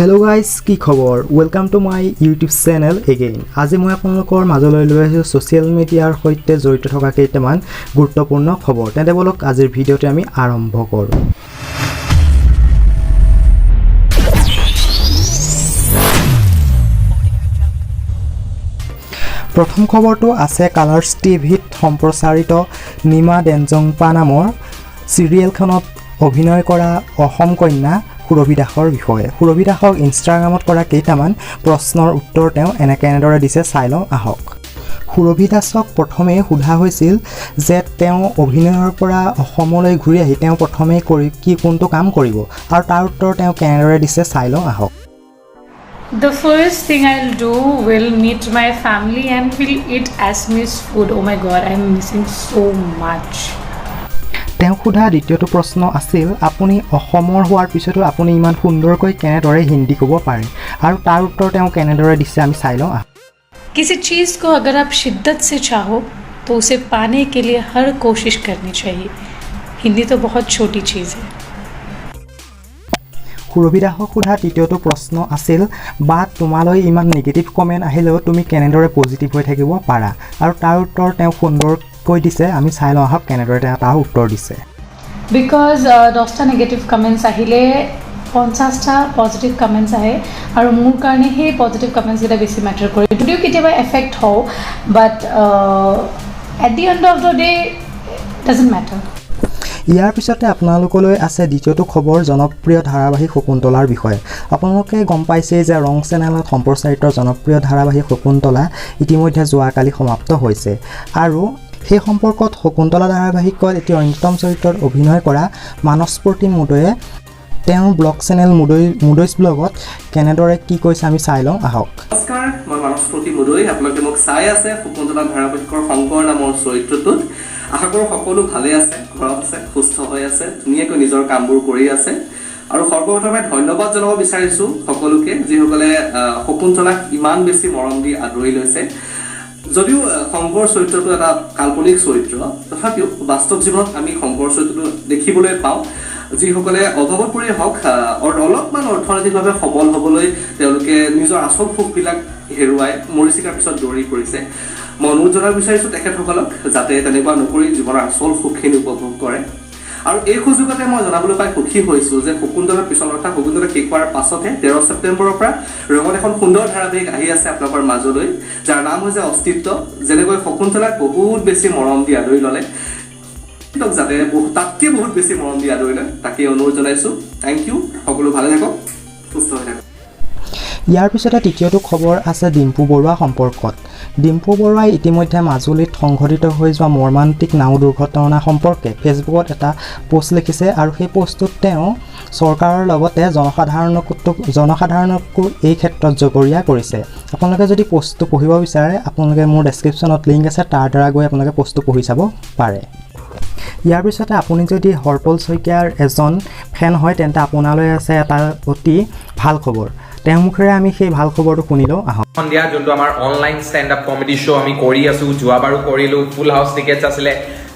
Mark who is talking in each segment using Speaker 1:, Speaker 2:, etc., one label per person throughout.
Speaker 1: Hello guys, কি খবৰ? Welcome to my YouTube channel again. আজি মই আপোনালোকৰ মাজলৈ লৈ আহিছো সোশ্যাল মিডিয়াৰ সৈতে জড়িত থকা কেইটামান গুৰুত্বপূৰ্ণ খবৰ। তেন্তে বলক আজিৰ ভিডিঅ'টো আমি আৰম্ভ কৰোঁ। প্ৰথম খবৰটো আছে কালাৰ্ছ টিভিত সম্প্ৰচাৰিত নিমা ডেঞ্জংপা নামৰ চিৰিয়েলখনত অভিনয় কৰা অসম কন্যা সুৰভি দাসৰ বিষয়ে। সুৰভি দাসক ইনষ্টাগ্ৰামত কৰা কেইটামান প্ৰশ্নৰ উত্তৰ তেওঁ এনেদৰে দিছে, চাই লওঁ আহক। সুৰভি দাসক প্ৰথমে সোধা হৈছিল যে তেওঁ অভিনয়ৰ পৰা অসমলৈ ঘূৰি আহি তেওঁ প্ৰথমে কোনটো কাম কৰিব, আৰু তাৰ উত্তৰ তেওঁ কেনেদৰে দিছে, চাই লওঁ আহক।
Speaker 2: The first thing I'll do will meet my family and will eat Assamese food. Oh my god, I'm missing so much.
Speaker 1: তেওঁ সোধা দ্বিতীয়টো প্ৰশ্ন আছিল, আপুনি অসমৰ হোৱাৰ পিছতো আপুনি ইমান সুন্দৰকৈ কেনেদৰে হিন্দী ক'ব পাৰে, আৰু তাৰ উত্তৰ তেওঁ কেনেদৰে দিছে আমি চাই লওঁ।
Speaker 2: किसी चीज़ को अगर आप शिद्दत से चाहो तो उसे पाने के लिए हर कोशिश करनी चाहिए. हिंदी तो बहुत छोटी चीज़ है.
Speaker 1: সুৰভি দাসক সোধা তৃতীয়টো প্ৰশ্ন আছিল, বা তোমালৈ ইমান নিগেটিভ কমেণ্ট আহিলেও তুমি কেনেদৰে পজিটিভ হৈ থাকিব পাৰা, আৰু তাৰ উত্তৰ তেওঁ সুন্দৰকৈ দিছে, আমি চাই লওঁ আহক কেনেদৰে তেওঁ তাৰ উত্তৰ দিছে।
Speaker 2: বিকজ 10টা নেগেটিভ কমেণ্টছ আহিলে 50টা পজিটিভ কমেণ্টছ আহে, আৰু মোৰ কাৰণে সেই পজিটিভ কমেণ্টছকেইটা বেছি মেটাৰ কৰে। যদিও কেতিয়াবা এফেক্ট হওঁ, but at the end of the day doesn't matter.
Speaker 1: ইয়াৰ পিছতে আপোনালোকলৈ আছে দ্বিতীয়টো খবৰ জনপ্ৰিয় ধাৰাবাহিক শকুন্তলাৰ বিষয়ে। আপোনালোকে গম পাইছেই যে ৰং চেনেলত সম্প্ৰচাৰিত জনপ্ৰিয় ধাৰাবাহিক শকুন্তলা ইতিমধ্যে যোৱাকালি সমাপ্ত হৈছে, আৰু সেই সম্পৰ্কত শকুন্তলা ধাৰাবাহিকত এটি অন্যতম চৰিত্ৰত অভিনয় কৰা মানসপ্ৰতি মুদৈয়ে তেওঁৰ ব্লগ চেনেল মুদৈছ ব্লগত কেনেদৰে কি কৈছে আমি চাই লওঁ আহক।
Speaker 3: নমস্কাৰ, মই মানসপ্ৰতি মুদৈ। আপোনালোকে মোক চাই আছে শকুন্তলা ধাৰাবাহিকৰ শংকৰ নামৰ চৰিত্ৰটোত। আশা কৰোঁ সকলো ভালে আছে, ঘৰত আছে, সুস্থ হৈ আছে, ধুনীয়াকৈ নিজৰ কামবোৰ কৰি আছে। আৰু সৰ্বপ্ৰথমে ধন্যবাদ জনাব বিচাৰিছোঁ সকলোকে, যিসকলে শকুন্তলাক ইমান বেছি মৰম দি আদৰি লৈছে। যদিও শংকৰ চৰিত্ৰটো এটা কাল্পনিক চৰিত্ৰ, তথাপিও বাস্তৱ জীৱনত আমি শংকৰ চৰিত্ৰটো দেখিবলৈ পাওঁ, যিসকলে অভাৱত পৰি হওক অলপমান অৰ্থনৈতিকভাৱে সবল হ'বলৈ তেওঁলোকে নিজৰ আচল সুখবিলাক হেৰুৱাই মৰিচিকাৰ পিছত দৌৰি পৰিছে। মই অনুৰোধ জনাব বিচাৰিছোঁ তেখেতসকলক যাতে তেনেকুৱা নকৰি জীৱনৰ আচল সুখখিনি উপভোগ কৰে। আৰু এই সুযোগতে মই জনাবলৈ পাই সুখী হৈছোঁ যে শকুন্তলাৰ পিছত অৰ্থাৎ শকুন্তলা শেষ হোৱাৰ পাছতে 13 ছেপ্টেম্বৰৰ পৰা ৰঙত এখন সুন্দৰ ধাৰাবাহিক আহি আছে আপোনালোকৰ মাজলৈ, যাৰ নাম হৈছে অস্তিত্ব। যেনেকৈ শকুন্তলাক বহুত বেছি মৰম দি আদৰি ল'লে, যাতে তাতকৈ বহুত বেছি মৰম দি আদৰি লয়, তাকেই অনুৰোধ জনাইছোঁ। থেংক ইউ, সকলো ভালে থাকক, সুস্থ হৈ থাকক।
Speaker 1: ইয়াৰ পিছতে তৃতীয়টো খবৰ আছে ডিম্পু বৰুৱা সম্পৰ্কত। ডিম্পু বৰুৱাই ইতিমধ্যে মাজুলীত সংঘটিত হৈ যোৱা মৰ্মান্তিক নাও দুৰ্ঘটনা সম্পৰ্কে ফেচবুকত এটা পোষ্ট লিখিছে, আৰু সেই পোষ্টটোত তেওঁ চৰকাৰৰ লগতে জনসাধাৰণকো এই ক্ষেত্ৰত জগৰীয়া কৰিছে। আপোনালোকে যদি পোষ্টটো পঢ়িব বিচাৰে আপোনালোকে মোৰ ডেছক্ৰিপশ্যনত লিংক আছে, তাৰ দ্বাৰা গৈ আপোনালোকে পোষ্টটো পঢ়ি চাব পাৰে। ইয়াৰ পিছতে আপুনি যদি হৰপল শইকীয়াৰ এজন ফেন হয় তেন্তে আপোনালৈ আছে এটা অতি ভাল খবৰ। তেওঁৰ মুখেৰে আমি সেই ভাল খবৰটো শুনি লওঁ আহক।
Speaker 4: সন্ধিয়া যোনটো আমাৰ online stand up comedy show' আমি কৰি আছোঁ, যোৱাবাৰো কৰিলোঁ, ফুল হাউচ টিকেটছ আছিলে।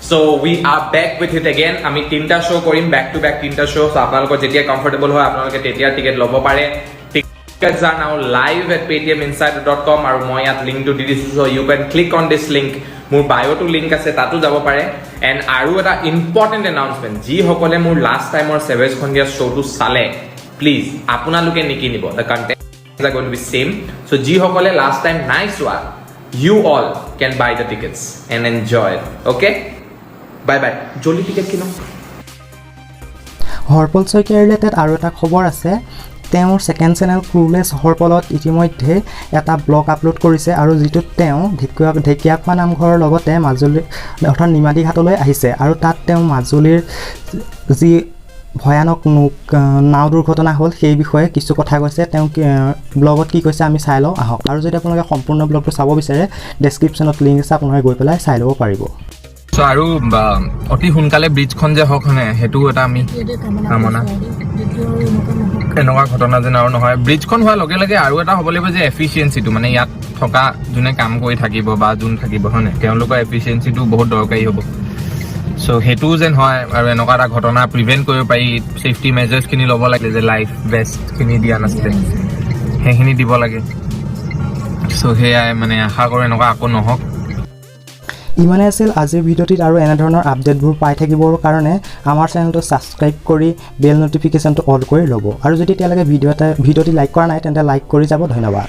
Speaker 4: চ' we are back with it again. আমি 3টা শ্ব' কৰিম, বেক টু বেক 3টা শ্ব'। চ' আপোনালোকৰ যেতিয়া কমফৰ্টেবল হয় আপোনালোকে তেতিয়া টিকেট ল'ব পাৰে। টিকেটছ আৰ নাও লাইভ এট paytminsider.com, আৰু মই ইয়াত লিংকটো দি দিছোঁ। চ' U can click on this link. মোৰ বায়'টো লিংক আছে, তাতো যাব পাৰে। এণ্ড আৰু এটা ইম্পৰ্টেণ্ট এনাউন্সমেণ্ট, যিসকলে মোৰ লাষ্ট টাইমৰ ছেভেজ সন্ধিয়া শ্ব'টো চালে, প্লিজ আপোনালোকে নিকিনিব। The content are going to be same. So যিসকলে last time নাই চোৱা, you all can buy the tickets and enjoy it. Okay? Bye bye. জলদি টিকেট কিনো।
Speaker 1: হৰপল শইকীয়াৰ ৰিলেটেড আৰু এটা খবৰ আছে। তেওঁৰ ছেকেণ্ড চেনেল ক্ৰুলেছ হৰপলত ইতিমধ্যে এটা ব্লগ আপলোড কৰিছে, আৰু যিটোত তেওঁ ঢেকীয়াখোৱা নামঘৰৰ লগতে মাজুলী অৰ্থাৎ নিমাতী ঘাটলৈ আহিছে, আৰু তাত তেওঁ মাজুলীৰ যি ভয়ানক নাও দুৰ্ঘটনা হ'ল সেই বিষয়ে কিছু কথা কৈছে। তেওঁ ব্লগত কি কৈছে আমি চাই লওঁ আহক। আৰু যদি আপোনালোকে সম্পূৰ্ণ ব্লগটো চাব বিচাৰে ডেছক্ৰিপশ্যনত লিংক আছে, আপোনালোকে গৈ পেলাই চাই ল'ব পাৰিব।
Speaker 4: চ' আৰু অতি সোনকালে ব্ৰিজখন যে হওক মানে সেইটো এটা আমি কামনা, এনেকুৱা ঘটনা যেন আৰু নহয়। ব্ৰিজখন হোৱাৰ লগে লগে আৰু এটা হ'ব লাগিব যে এফিচিয়েঞ্চিটো, মানে ইয়াত থকা যোনে কাম কৰি থাকিব বা যোন থাকিব হয় নাই, তেওঁলোকৰ এফিচিয়েঞ্চিটো বহুত দৰকাৰী হ'ব। চ' সেইটোও যেন হয় আৰু এনেকুৱা এটা ঘটনা প্ৰিভেণ্ট কৰিব পাৰি ছেফটি মেজাৰ্ছখিনি ল'ব লাগে যে লাইফ বেষ্টখিনি দিয়া নাছিলে সেইখিনি দিব লাগে চ' সেয়াই মানে আশা কৰোঁ এনেকুৱা আকৌ নহওক
Speaker 1: ইমানে আছিল আজিৰ ভিডিঅ'টিত আৰু এনেধৰণৰ আপডেটবোৰ পাই থাকিবৰ কাৰণে আমাৰ চেনেলটো ছাবস্ক্ৰাইব কৰি বেল নটিফিকেশ্যনটো অল কৰি ল'ব আৰু যদি এতিয়ালৈকে ভিডিঅ'টি লাইক কৰা নাই তেন্তে লাইক কৰি যাব ধন্যবাদ